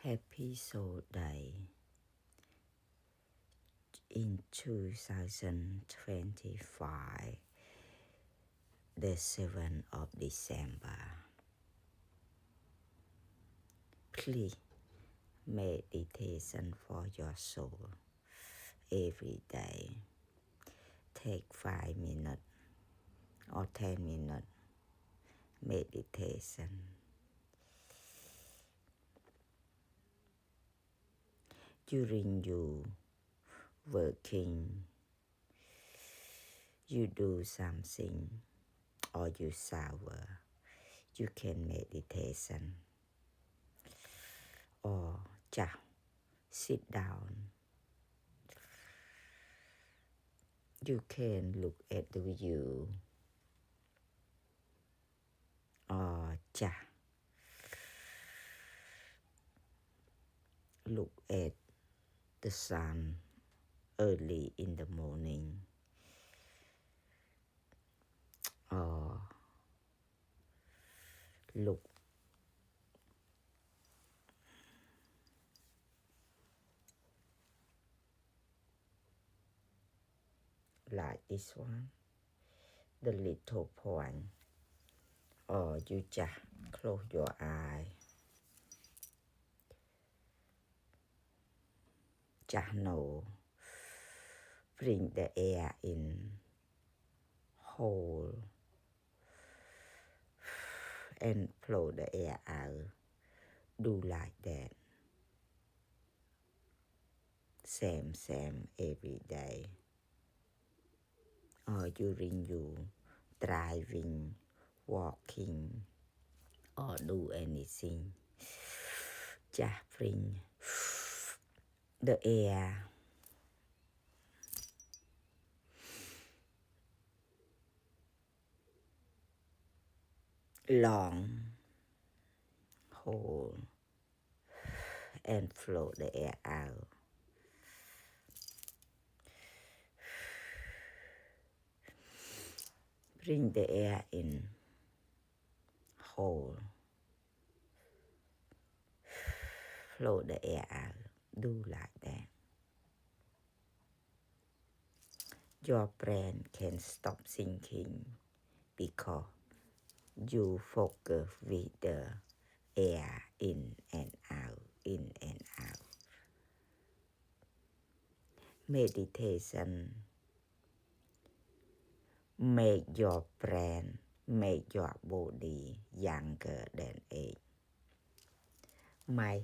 episode day in 2025, the 7th of December. Please meditation for your soul every day. Take 5 minutes or 10 minutes meditation. During you working, you do something or you shower, you can meditation or just sit down. You can look at the view or just look at the sun early in the morning or look like this one, the little point, or you just close your eye. Just know, bring the air in, hold, and blow the air out. Do like that. Same every day. Or during you driving, walking, or do anything. Just bring the air long, hold, and flow the air out. Bring the air in, hold, flow the air out. Do like that. Your brain can stop thinking because you focus with the air in and out, in and out. Meditation make your brain, make your body younger than age. My